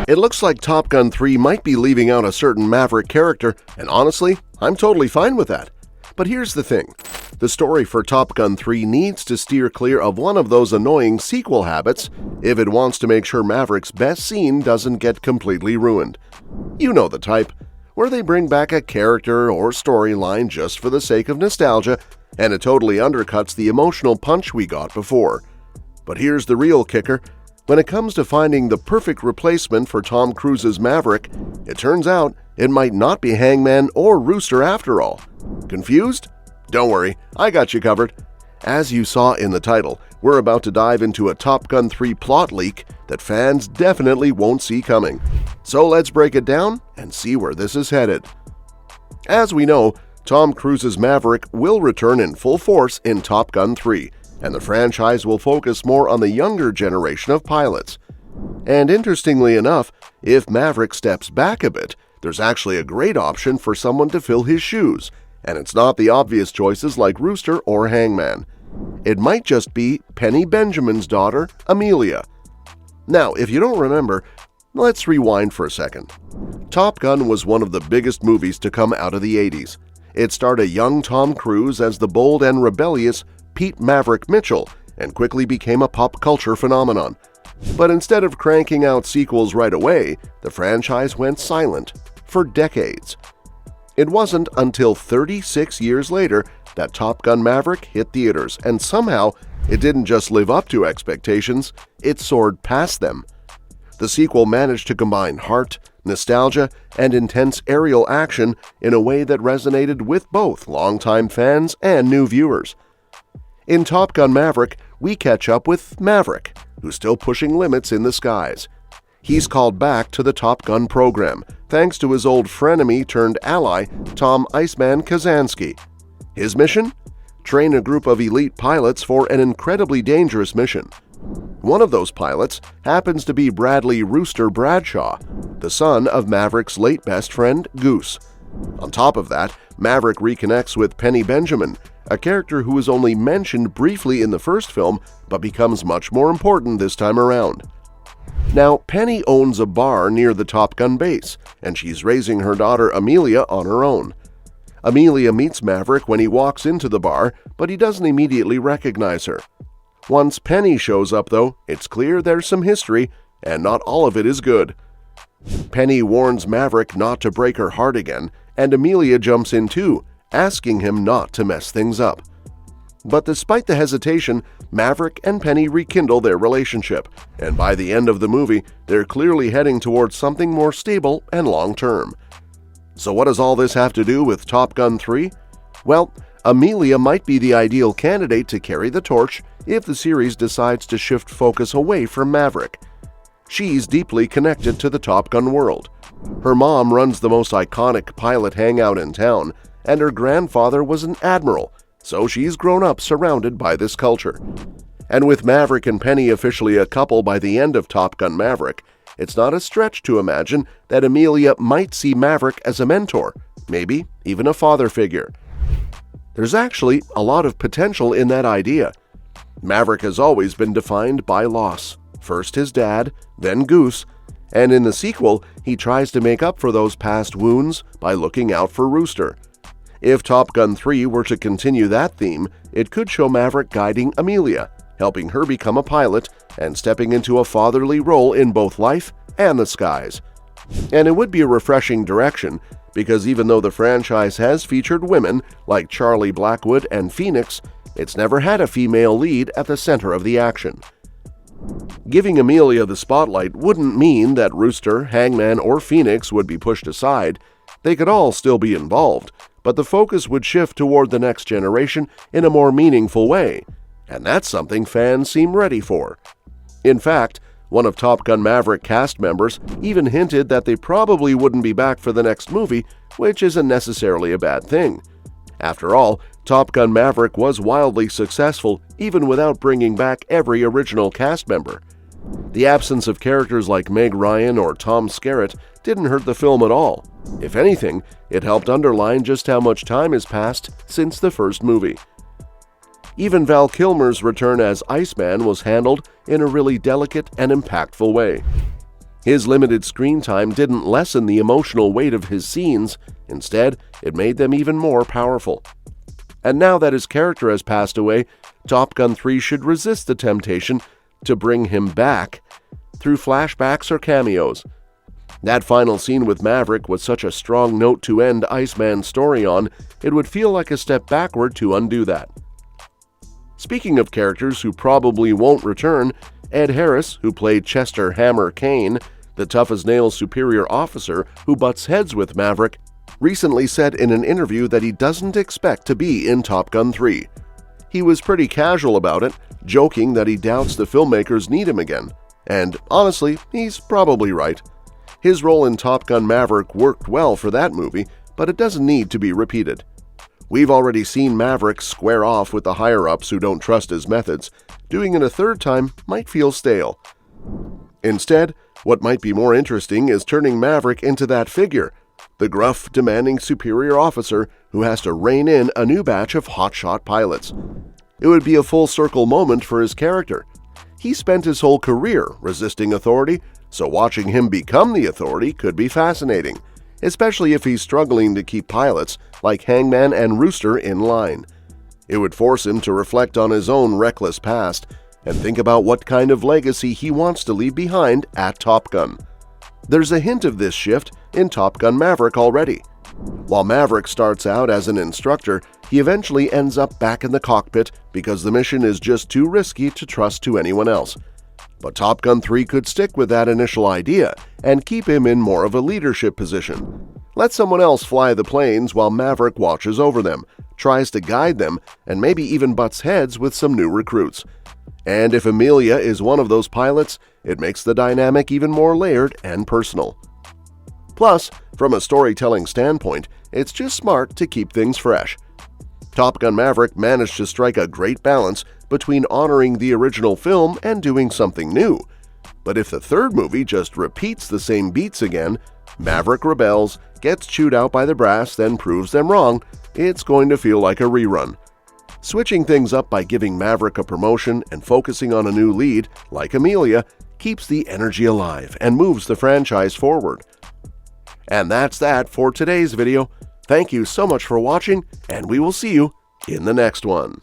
It looks like Top Gun 3 might be leaving out a certain Maverick character, and honestly, I'm totally fine with that. But here's the thing. The story for Top Gun 3 needs to steer clear of one of those annoying sequel habits if it wants to make sure Maverick's best scene doesn't get completely ruined. You know the type, where they bring back a character or storyline just for the sake of nostalgia, and it totally undercuts the emotional punch we got before. But here's the real kicker. When it comes to finding the perfect replacement for Tom Cruise's Maverick, it turns out it might not be Hangman or Rooster after all. Confused? Don't worry, I got you covered. As you saw in the title, we're about to dive into a Top Gun 3 plot leak that fans definitely won't see coming. So let's break it down and see where this is headed. As we know, Tom Cruise's Maverick will return in full force in Top Gun 3, and the franchise will focus more on the younger generation of pilots. And interestingly enough, if Maverick steps back a bit, there's actually a great option for someone to fill his shoes, and it's not the obvious choices like Rooster or Hangman. It might just be Penny Benjamin's daughter, Amelia. Now, if you don't remember, let's rewind for a second. Top Gun was one of the biggest movies to come out of the 80s. It starred a young Tom Cruise as the bold and rebellious Pete Maverick Mitchell and quickly became a pop culture phenomenon. But instead of cranking out sequels right away, the franchise went silent for decades. It wasn't until 36 years later that Top Gun Maverick hit theaters, and somehow it didn't just live up to expectations, it soared past them. The sequel managed to combine heart, nostalgia, and intense aerial action in a way that resonated with both longtime fans and new viewers. In Top Gun Maverick, we catch up with Maverick, who's still pushing limits in the skies. He's called back to the Top Gun program, thanks to his old frenemy-turned-ally, Tom "Iceman" Kazansky. His mission? Train a group of elite pilots for an incredibly dangerous mission. One of those pilots happens to be Bradley "Rooster" Bradshaw, the son of Maverick's late best friend, Goose. On top of that, Maverick reconnects with Penny Benjamin, a character who was only mentioned briefly in the first film but becomes much more important this time around. Now, Penny owns a bar near the Top Gun base, and she's raising her daughter Amelia on her own. Amelia meets Maverick when he walks into the bar, but he doesn't immediately recognize her. Once Penny shows up, though, it's clear there's some history, and not all of it is good. Penny warns Maverick not to break her heart again, and Amelia jumps in too, asking him not to mess things up. But despite the hesitation, Maverick and Penny rekindle their relationship, and by the end of the movie, they're clearly heading towards something more stable and long-term. So what does all this have to do with Top Gun 3? Well, Amelia might be the ideal candidate to carry the torch if the series decides to shift focus away from Maverick. She's deeply connected to the Top Gun world. Her mom runs the most iconic pilot hangout in town, and her grandfather was an admiral, so she's grown up surrounded by this culture. And with Maverick and Penny officially a couple by the end of Top Gun Maverick, it's not a stretch to imagine that Amelia might see Maverick as a mentor, maybe even a father figure. There's actually a lot of potential in that idea. Maverick has always been defined by loss. First his dad, then Goose, and in the sequel, he tries to make up for those past wounds by looking out for Rooster. If Top Gun 3 were to continue that theme, it could show Maverick guiding Amelia, helping her become a pilot, and stepping into a fatherly role in both life and the skies. And it would be a refreshing direction, because even though the franchise has featured women like Charlie Blackwood and Phoenix, it's never had a female lead at the center of the action. Giving Amelia the spotlight wouldn't mean that Rooster, Hangman, or Phoenix would be pushed aside. They could all still be involved, but the focus would shift toward the next generation in a more meaningful way, and that's something fans seem ready for. In fact, one of Top Gun Maverick cast members even hinted that they probably wouldn't be back for the next movie, which isn't necessarily a bad thing. After all, Top Gun Maverick was wildly successful even without bringing back every original cast member. The absence of characters like Meg Ryan or Tom Skerritt didn't hurt the film at all. If anything, it helped underline just how much time has passed since the first movie. Even Val Kilmer's return as Iceman was handled in a really delicate and impactful way. His limited screen time didn't lessen the emotional weight of his scenes. Instead, it made them even more powerful. And now that his character has passed away, Top Gun 3 should resist the temptation to bring him back through flashbacks or cameos. That final scene with Maverick was such a strong note to end Iceman's story on, it would feel like a step backward to undo that. Speaking of characters who probably won't return, Ed Harris, who played Chester Hammer Kane, the tough-as-nails superior officer who butts heads with Maverick, recently said in an interview that he doesn't expect to be in Top Gun 3. He was pretty casual about it, joking that he doubts the filmmakers need him again. And honestly, he's probably right. His role in Top Gun Maverick worked well for that movie, but it doesn't need to be repeated. We've already seen Maverick square off with the higher-ups who don't trust his methods. Doing it a third time might feel stale. Instead, what might be more interesting is turning Maverick into that figure, the gruff, demanding superior officer who has to rein in a new batch of hotshot pilots. It would be a full-circle moment for his character. He spent his whole career resisting authority, so watching him become the authority could be fascinating, especially if he's struggling to keep pilots like Hangman and Rooster in line. It would force him to reflect on his own reckless past and think about what kind of legacy he wants to leave behind at Top Gun. There's a hint of this shift in Top Gun Maverick already. While Maverick starts out as an instructor, he eventually ends up back in the cockpit because the mission is just too risky to trust to anyone else. But Top Gun 3 could stick with that initial idea and keep him in more of a leadership position. Let someone else fly the planes while Maverick watches over them, tries to guide them, and maybe even butts heads with some new recruits. And if Amelia is one of those pilots, it makes the dynamic even more layered and personal. Plus, from a storytelling standpoint, it's just smart to keep things fresh. Top Gun Maverick managed to strike a great balance between honoring the original film and doing something new. But if the third movie just repeats the same beats again, Maverick rebels, gets chewed out by the brass, then proves them wrong, it's going to feel like a rerun. Switching things up by giving Maverick a promotion and focusing on a new lead, like Amelia, keeps the energy alive and moves the franchise forward. And that's that for today's video. Thank you so much for watching, and we will see you in the next one.